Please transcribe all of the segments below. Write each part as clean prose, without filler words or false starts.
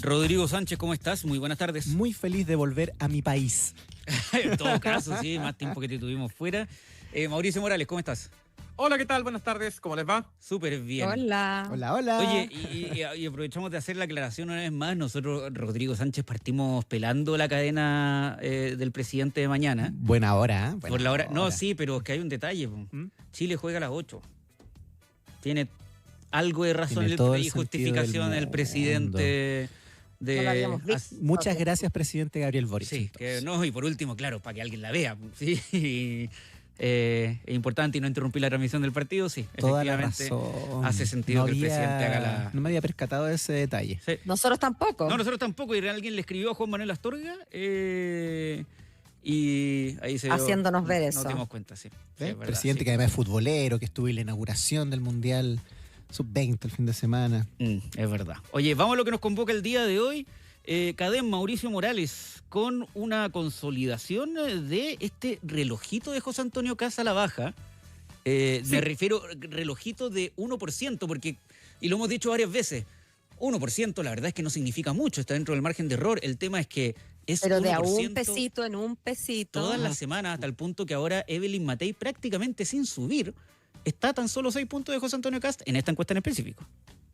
Rodrigo Sánchez, ¿cómo estás? Muy buenas tardes. Muy feliz de volver a mi país. En todo caso, sí, más tiempo que te tuvimos fuera. Mauricio Morales, ¿cómo estás? Hola, ¿qué tal? Buenas tardes, ¿cómo les va? Súper bien. Hola. Hola, hola. Oye, y aprovechamos de hacer la aclaración una vez más. Nosotros, Rodrigo Sánchez, partimos pelando la cadena del presidente de mañana. Buena hora, ¿eh? Por la hora. No, sí, pero es que hay un detalle. Chile juega a las 8. Tiene algo de razón y justificación el presidente No la habíamos visto. Muchas gracias, presidente Gabriel Boric. Sí, que no, y por último, claro, para que alguien la vea. Sí, es importante y no interrumpir la transmisión del partido, sí. Toda la Efectivamente, razón. hace sentido que el presidente haga la... No me había percatado de ese detalle. Sí. Nosotros tampoco. No, nosotros tampoco. Y alguien le escribió a Juan Manuel Astorga y ahí se haciéndonos ver eso. Nos dimos cuenta, sí. Sí, es verdad, Presidente sí. que además es futbolero, que estuvo en la inauguración del Mundial Sub-20 el fin de semana. Es verdad. Oye, vamos a lo que nos convoca el día de hoy. Cadem, Mauricio Morales, con una consolidación de este relojito de José Antonio Kast a la baja. Sí. Me refiero relojito de 1%, porque, y lo hemos dicho varias veces, 1%, la verdad es que no significa mucho, está dentro del margen de error. El tema es que es pero 1% de a un pesito en un pesito. todas las semanas, hasta el punto que ahora Evelyn Matei, prácticamente sin subir, está a tan solo 6 puntos de José Antonio Kast en esta encuesta en específico.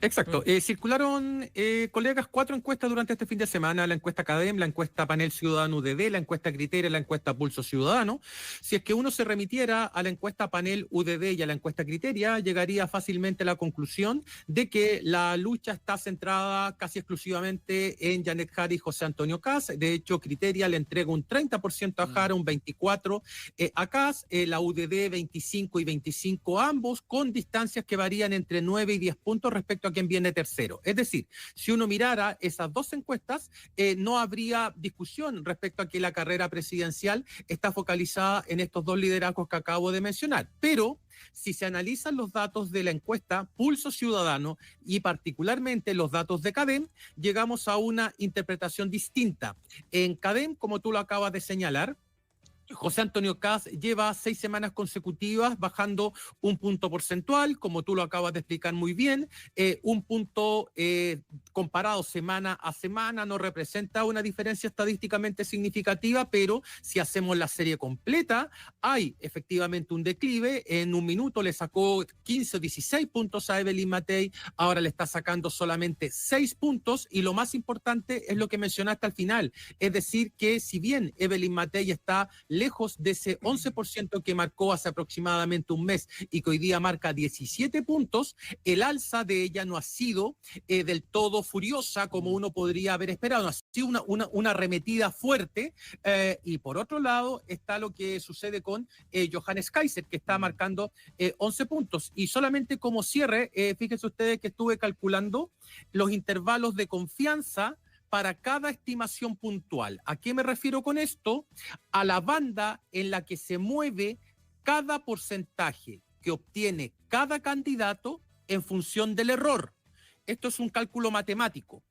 Exacto. Circularon, colegas, 4 encuestas durante este fin de semana: la encuesta Cadem, la encuesta Panel Ciudadano UDD, la encuesta Criteria, la encuesta Pulso Ciudadano. Si es que uno se remitiera a la encuesta Panel UDD y a la encuesta Criteria, llegaría fácilmente a la conclusión de que la lucha está centrada casi exclusivamente en Janet Jara y José Antonio Kast. De hecho, Criteria le entrega un 30% a Jara, un 24% a Kast, la UDD 25 y 25 ambos, con distancias que varían entre 9 y 10 puntos respecto a quien viene tercero. Es decir, si uno mirara esas dos encuestas, no habría discusión respecto a que la carrera presidencial está focalizada en estos dos liderazgos que acabo de mencionar. Pero si se analizan los datos de la encuesta Pulso Ciudadano y particularmente los datos de Cadem, llegamos a una interpretación distinta. En Cadem, como tú lo acabas de señalar, José Antonio Kast lleva 6 semanas consecutivas bajando un punto porcentual, como tú lo acabas de explicar muy bien. Un punto comparado semana a semana no representa una diferencia estadísticamente significativa, pero si hacemos la serie completa, hay efectivamente un declive. En un minuto le sacó 15 o 16 puntos a Evelyn Matei, ahora le está sacando solamente 6 puntos, y lo más importante es lo que mencionaste al final, es decir, que si bien Evelyn Matei está lejos de ese 11% que marcó hace aproximadamente un mes y que hoy día marca 17 puntos, el alza de ella no ha sido del todo furiosa como uno podría haber esperado, ha sido una arremetida fuerte, y por otro lado está lo que sucede con Johannes Kaiser, que está marcando 11 puntos. Y solamente como cierre, fíjense ustedes que estuve calculando los intervalos de confianza para cada estimación puntual. ¿A qué me refiero con esto? A la banda en la que se mueve cada porcentaje que obtiene cada candidato en función del error. Esto es un cálculo matemático.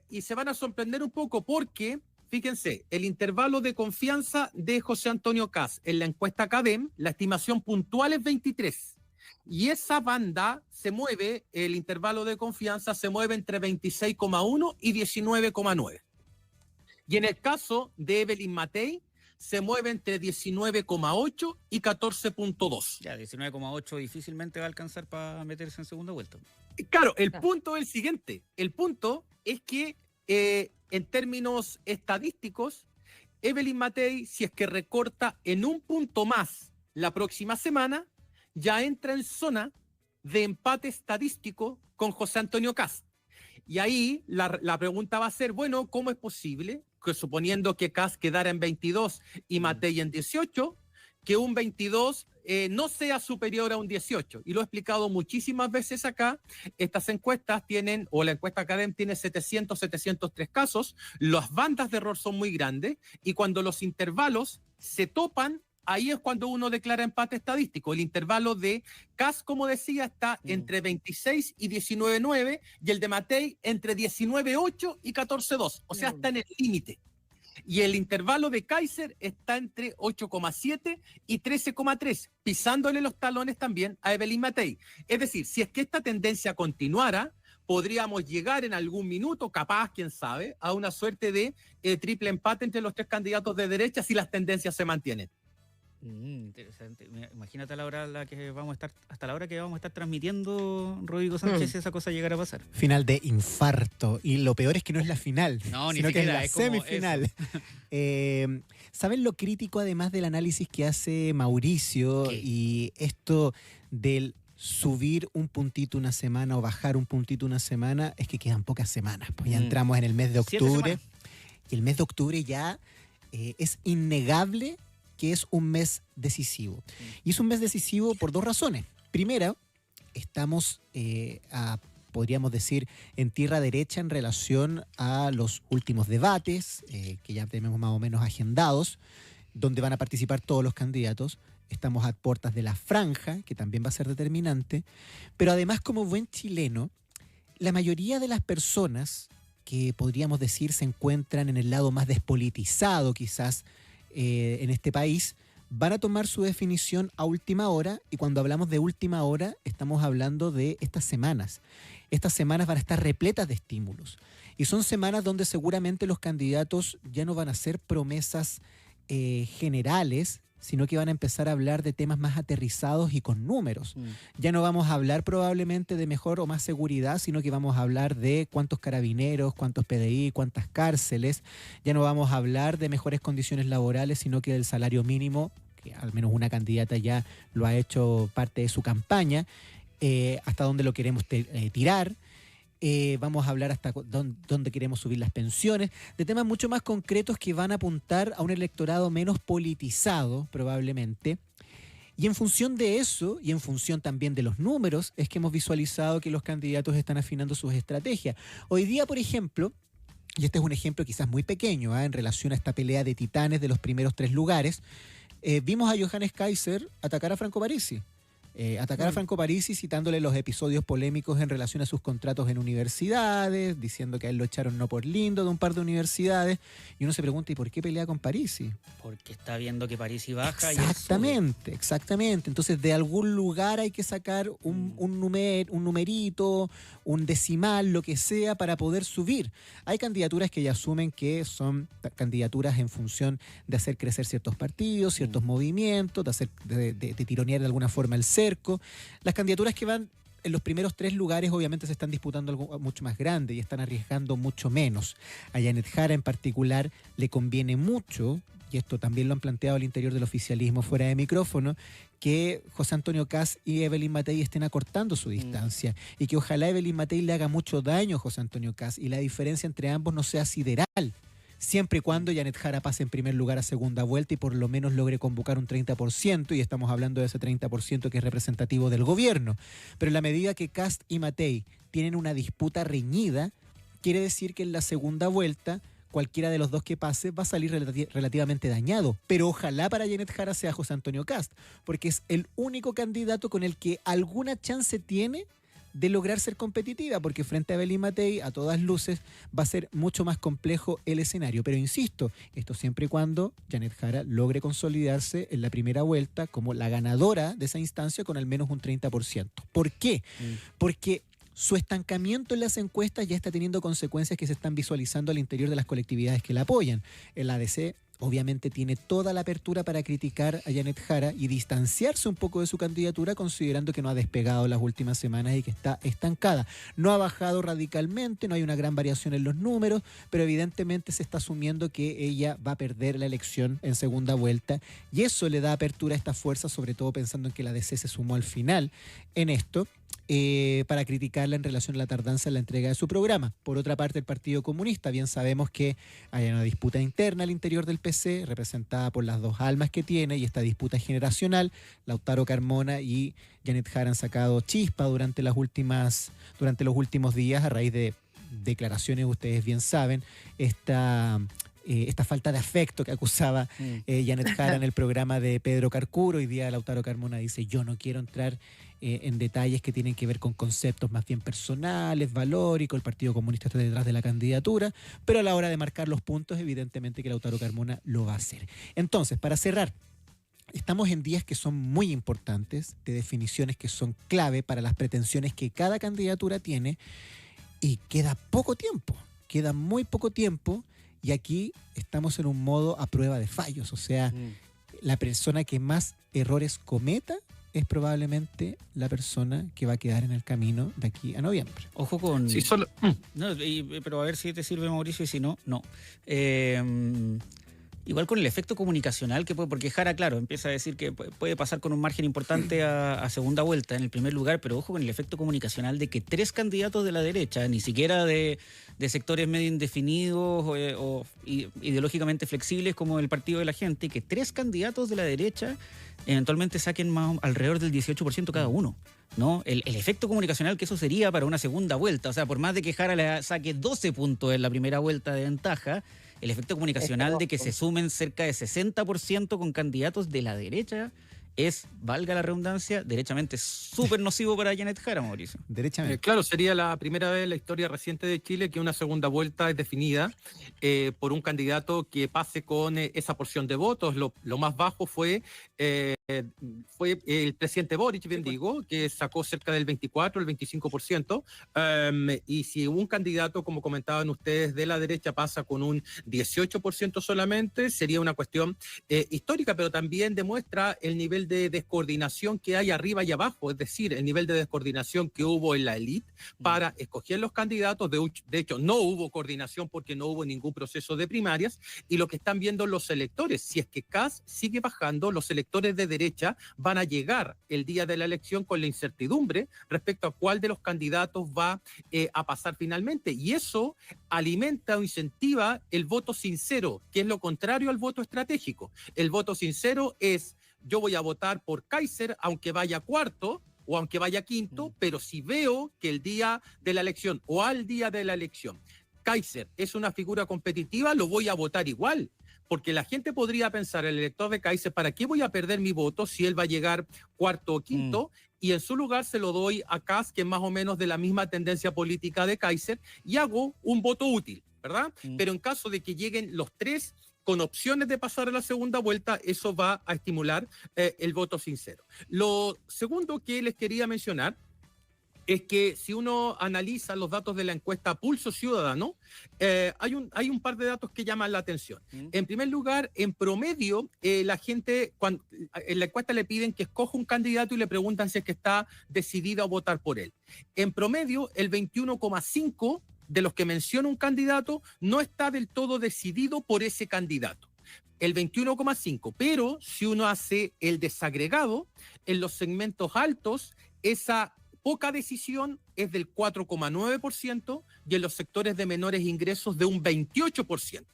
Y se van a sorprender un poco porque, fíjense, el intervalo de confianza de José Antonio Kast en la encuesta Cadem, la estimación puntual es 23. Y esa banda se mueve, el intervalo de confianza se mueve entre 26,1 y 19,9. Y en el caso de Evelyn Matei, se mueve entre 19,8 y 14,2. Ya, 19,8 difícilmente va a alcanzar para meterse en segunda vuelta. Claro, el punto es el siguiente. El punto es que en términos estadísticos, Evelyn Matei, si es que recorta en un punto más la próxima semana, ya entra en zona de empate estadístico con José Antonio Kast. Y ahí la pregunta va a ser, bueno, ¿cómo es posible que, suponiendo que Kast quedara en 22 y Matei en 18, que un 22 no sea superior a un 18? Y lo he explicado muchísimas veces acá. Estas encuestas tienen, o la encuesta Cadem tiene 703 casos, las bandas de error son muy grandes, y cuando los intervalos se topan, ahí es cuando uno declara empate estadístico. El intervalo de Kast, como decía, está entre 26 y 19,9, y el de Matei entre 19,8 y 14,2. O sea, está en el límite. Y el intervalo de Kaiser está entre 8,7 y 13,3, pisándole los talones también a Evelyn Matei. Es decir, si es que esta tendencia continuara, podríamos llegar en algún minuto, capaz, quién sabe, a una suerte de triple empate entre los tres candidatos de derecha si las tendencias se mantienen. Interesante. Imagínate a la hora hasta la hora que vamos a estar transmitiendo, Rodrigo Sánchez, si esa cosa llegara a pasar. Final de infarto. Y lo peor es que no es la final, No, ni sino que es siquiera, la es como semifinal. ¿Saben lo crítico además del análisis que hace Mauricio? ¿Qué? Y esto del subir un puntito una semana o bajar un puntito una semana? Es que quedan pocas semanas. Pues ya entramos en el mes de 7 octubre. semanas. Y el mes de octubre ya es innegable que es un mes decisivo. Y es un mes decisivo por dos razones. Primera, estamos, podríamos decir, en tierra derecha en relación a los últimos debates, que ya tenemos más o menos agendados, donde van a participar todos los candidatos. Estamos a puertas de la franja, que también va a ser determinante. Pero además, como buen chileno, la mayoría de las personas que podríamos decir se encuentran en el lado más despolitizado quizás en este país, van a tomar su definición a última hora, y cuando hablamos de última hora estamos hablando de estas semanas. Estas semanas van a estar repletas de estímulos y son semanas donde seguramente los candidatos ya no van a hacer promesas generales, sino que van a empezar a hablar de temas más aterrizados y con números. Ya no vamos a hablar probablemente de mejor o más seguridad, sino que vamos a hablar de cuántos carabineros, cuántos PDI, cuántas cárceles. Ya no vamos a hablar de mejores condiciones laborales, sino que del salario mínimo, que al menos una candidata ya lo ha hecho parte de su campaña, hasta dónde lo queremos tirar. Vamos a hablar hasta dónde queremos subir las pensiones, de temas mucho más concretos que van a apuntar a un electorado menos politizado, probablemente. Y en función de eso, y en función también de los números, es que hemos visualizado que los candidatos están afinando sus estrategias. Hoy día, por ejemplo, y este es un ejemplo quizás muy pequeño, en relación a esta pelea de titanes de los primeros 3 lugares, vimos a Johannes Kaiser atacar a Franco Parisi. Atacar a Franco Parisi citándole los episodios polémicos en relación a sus contratos en universidades, diciendo que a él lo echaron no por lindo de un par de universidades, y uno se pregunta, ¿y por qué pelea con Parisi? Porque está viendo que Parisi baja. Exactamente, exactamente. Entonces de algún lugar hay que sacar un numerito, un decimal, lo que sea, para poder subir. Hay candidaturas que ya asumen que son candidaturas en función de hacer crecer ciertos partidos, ciertos movimientos, de tironear de alguna forma el cerco. Las candidaturas que van en los primeros 3 lugares obviamente se están disputando algo mucho más grande y están arriesgando mucho menos. A Janet Jara en particular le conviene mucho, y esto también lo han planteado al interior del oficialismo fuera de micrófono, que José Antonio Kast y Evelyn Matei estén acortando su distancia y que ojalá Evelyn Matei le haga mucho daño a José Antonio Kast y la diferencia entre ambos no sea sideral, siempre y cuando Janet Jara pase en primer lugar a segunda vuelta y por lo menos logre convocar un 30%, y estamos hablando de ese 30% que es representativo del gobierno. Pero en la medida que Kast y Matei tienen una disputa reñida, quiere decir que en la segunda vuelta cualquiera de los dos que pase va a salir relativamente dañado. Pero ojalá para Janet Jara sea José Antonio Kast, porque es el único candidato con el que alguna chance tiene de lograr ser competitiva, porque frente a Evelyn Matei, a todas luces, va a ser mucho más complejo el escenario. Pero insisto, esto siempre y cuando Janet Jara logre consolidarse en la primera vuelta como la ganadora de esa instancia con al menos un 30%. ¿Por qué? Porque su estancamiento en las encuestas ya está teniendo consecuencias que se están visualizando al interior de las colectividades que la apoyan. El ADC obviamente tiene toda la apertura para criticar a Janet Jara y distanciarse un poco de su candidatura, considerando que no ha despegado las últimas semanas y que está estancada. No ha bajado radicalmente, no hay una gran variación en los números, pero evidentemente se está asumiendo que ella va a perder la elección en segunda vuelta, y eso le da apertura a esta fuerza, sobre todo pensando en que la DC se sumó al final en esto, para criticarla en relación a la tardanza en la entrega de su programa. Por otra parte, el Partido Comunista, bien sabemos que hay una disputa interna al interior del PC, representada por las dos almas que tiene, y esta disputa generacional. Lautaro Carmona y Janet Jara han sacado chispa durante los últimos días a raíz de declaraciones, ustedes bien saben, esta falta de afecto que acusaba Janet Jara en el programa de Pedro Carcuro. Hoy día Lautaro Carmona dice: yo no quiero entrar en detalles que tienen que ver con conceptos más bien personales, valóricos. El Partido Comunista está detrás de la candidatura, pero a la hora de marcar los puntos, evidentemente que Lautaro Carmona lo va a hacer. Entonces, para cerrar, estamos en días que son muy importantes, de definiciones que son clave para las pretensiones que cada candidatura tiene. Y queda poco tiempo, queda muy poco tiempo, y aquí estamos en un modo a prueba de fallos. O sea, la persona que más errores cometa es probablemente la persona que va a quedar en el camino de aquí a noviembre. Ojo con... Sí, solo... No, pero a ver si te sirve, Mauricio, y si no, no. Igual con el efecto comunicacional que puede, porque Jara, claro, empieza a decir que puede pasar con un margen importante a segunda vuelta en el primer lugar, pero ojo con el efecto comunicacional de que 3 candidatos de la derecha, ni siquiera de sectores medio indefinidos o ideológicamente flexibles como el Partido de la Gente, que 3 candidatos de la derecha eventualmente saquen alrededor del 18% cada uno, ¿no? El efecto comunicacional que eso sería para una segunda vuelta, o sea, por más de que Jara le saque 12 puntos en la primera vuelta de ventaja, el efecto comunicacional de que se sumen cerca de 60% con candidatos de la derecha es, valga la redundancia, derechamente súper nocivo para Janet Jara, Mauricio. Derechamente. Claro, sería la primera vez en la historia reciente de Chile que una segunda vuelta es definida por un candidato que pase con esa porción de votos. Lo más bajo fue el presidente Boric, bien digo, que sacó cerca del 24, el 25%. Y si un candidato, como comentaban ustedes, de la derecha pasa con un 18% solamente, sería una cuestión histórica, pero también demuestra el nivel de descoordinación que hay arriba y abajo, es decir, el nivel de descoordinación que hubo en la élite para escoger los candidatos. De hecho, no hubo coordinación porque no hubo ningún proceso de primarias, y lo que están viendo los electores, si es que Kast sigue bajando, los electores de derecha van a llegar el día de la elección con la incertidumbre respecto a cuál de los candidatos va a pasar finalmente, y eso alimenta o incentiva el voto sincero, que es lo contrario al voto estratégico. El voto sincero es: yo voy a votar por Kaiser aunque vaya cuarto o aunque vaya quinto, pero si veo que el día de la elección o al día de la elección Kaiser es una figura competitiva, lo voy a votar igual. Porque la gente podría pensar, el elector de Kaiser, ¿para qué voy a perder mi voto si él va a llegar cuarto o quinto? Y en su lugar se lo doy a Kast, que es más o menos de la misma tendencia política de Kaiser, y hago un voto útil, ¿verdad? Pero en caso de que lleguen los 3 con opciones de pasar a la segunda vuelta, eso va a estimular el voto sincero. Lo segundo que les quería mencionar es que si uno analiza los datos de la encuesta Pulso Ciudadano, hay un par de datos que llaman la atención. En primer lugar, en promedio, la gente, en la encuesta le piden que escoja un candidato y le preguntan si es que está decidida a votar por él. En promedio, el 21,5% de los que menciona un candidato no está del todo decidido por ese candidato. El 21,5%, pero si uno hace el desagregado, en los segmentos altos, esa poca decisión es del 4,9% y en los sectores de menores ingresos de un 28%.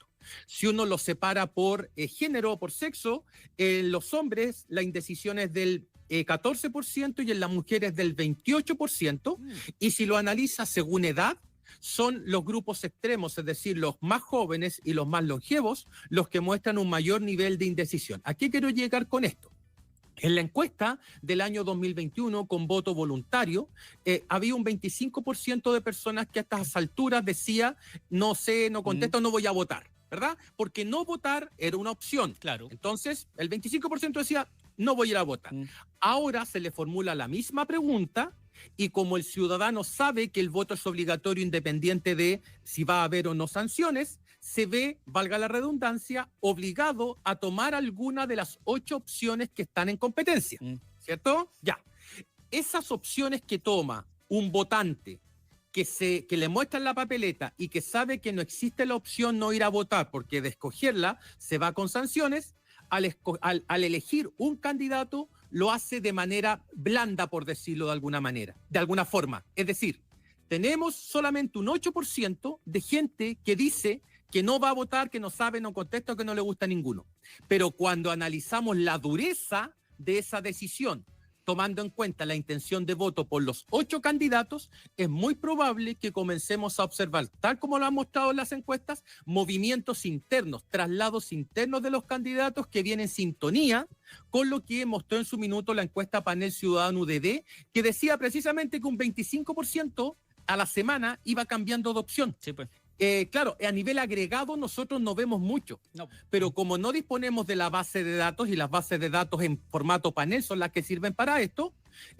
Si uno lo separa por género o por sexo, en los hombres la indecisión es del 14% y en las mujeres del 28%. Y si lo analiza según edad, son los grupos extremos, es decir, los más jóvenes y los más longevos, los que muestran un mayor nivel de indecisión. ¿A qué quiero llegar con esto? En la encuesta del año 2021 con voto voluntario, había un 25% de personas que a estas alturas decía: no sé, no contesto, no voy a votar, ¿verdad? Porque no votar era una opción. Claro. Entonces, el 25% decía: no voy a ir a votar. Ahora se le formula la misma pregunta, y como el ciudadano sabe que el voto es obligatorio independiente de si va a haber o no sanciones, se ve, valga la redundancia, obligado a tomar alguna de las 8 opciones que están en competencia, ¿cierto? Ya. Esas opciones que toma un votante que le muestran la papeleta y que sabe que no existe la opción no ir a votar porque de escogerla se va con sanciones, al elegir un candidato lo hace de manera blanda, por decirlo de alguna forma. Es decir, tenemos solamente un 8% de gente que dice que no va a votar, que no sabe, no contesta, que no le gusta ninguno. Pero cuando analizamos la dureza de esa decisión, tomando en cuenta la intención de voto por los 8 candidatos, es muy probable que comencemos a observar, tal como lo han mostrado las encuestas, movimientos internos, traslados internos de los candidatos que vienen en sintonía con lo que mostró en su minuto la encuesta Panel Ciudadano UDD, que decía precisamente que un 25% a la semana iba cambiando de opción. Sí, pues. Claro, a nivel agregado nosotros no vemos mucho, pero como no disponemos de la base de datos, y las bases de datos en formato panel son las que sirven para esto,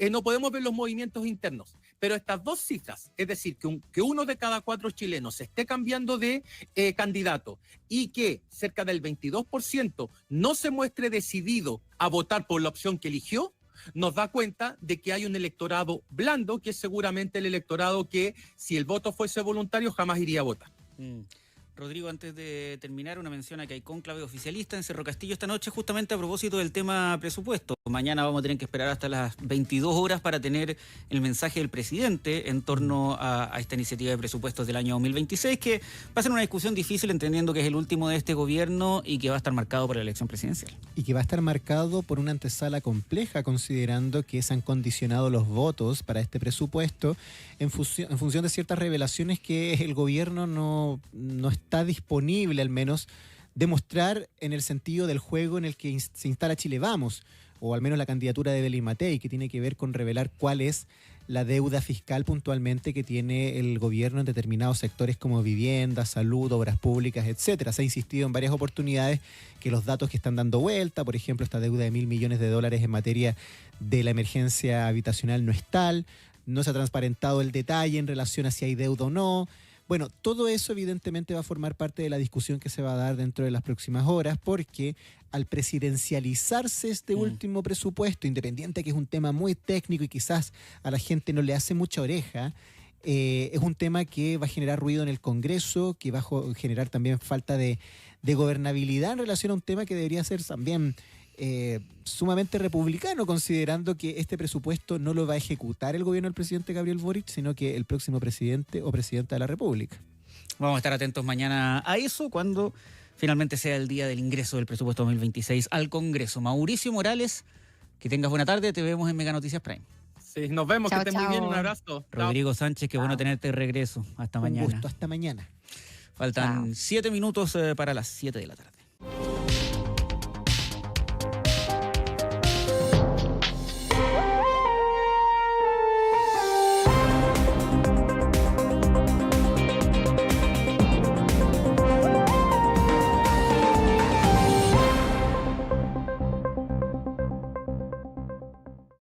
no podemos ver los movimientos internos. Pero estas dos cifras, es decir, que uno de cada 4 chilenos esté cambiando de candidato y que cerca del 22% no se muestre decidido a votar por la opción que eligió, nos da cuenta de que hay un electorado blando, que es seguramente el electorado que, si el voto fuese voluntario, jamás iría a votar. Rodrigo, antes de terminar, una mención a que hay cónclave oficialista en Cerro Castillo esta noche, justamente a propósito del tema presupuesto. Mañana vamos a tener que esperar hasta las 22 horas para tener el mensaje del presidente en torno a esta iniciativa de presupuestos del año 2026, que va a ser una discusión difícil, entendiendo que es el último de este gobierno y que va a estar marcado por la elección presidencial. Y que va a estar marcado por una antesala compleja, considerando que se han condicionado los votos para este presupuesto en función de ciertas revelaciones que el gobierno no está disponible, al menos, demostrar en el sentido del juego en el que se instala Chile Vamos, o al menos la candidatura de Belén Matei, que tiene que ver con revelar cuál es la deuda fiscal puntualmente que tiene el gobierno en determinados sectores como vivienda, salud, obras públicas, etcétera. Se ha insistido en varias oportunidades que los datos que están dando vuelta, por ejemplo, esta deuda de $1.000 millones en materia de la emergencia habitacional no es tal, no se ha transparentado el detalle en relación a si hay deuda o no. Bueno, todo eso evidentemente va a formar parte de la discusión que se va a dar dentro de las próximas horas, porque al presidencializarse este último presupuesto, independiente que es un tema muy técnico y quizás a la gente no le hace mucha oreja, es un tema que va a generar ruido en el Congreso, que va a generar también falta de gobernabilidad en relación a un tema que debería ser también sumamente republicano, considerando que este presupuesto no lo va a ejecutar el gobierno del presidente Gabriel Boric, sino que el próximo presidente o presidenta de la República. Vamos a estar atentos mañana a eso, cuando finalmente sea el día del ingreso del presupuesto 2026 al Congreso. Mauricio Morales, que tengas buena tarde, te vemos en Mega Noticias Prime. Sí, nos vemos, Chao, que estén muy bien, chao. un abrazo. Rodrigo Sánchez, qué bueno tenerte de regreso. Hasta mañana. Un gusto, hasta mañana. Faltan Chao. 7 minutos para las 7 de la tarde.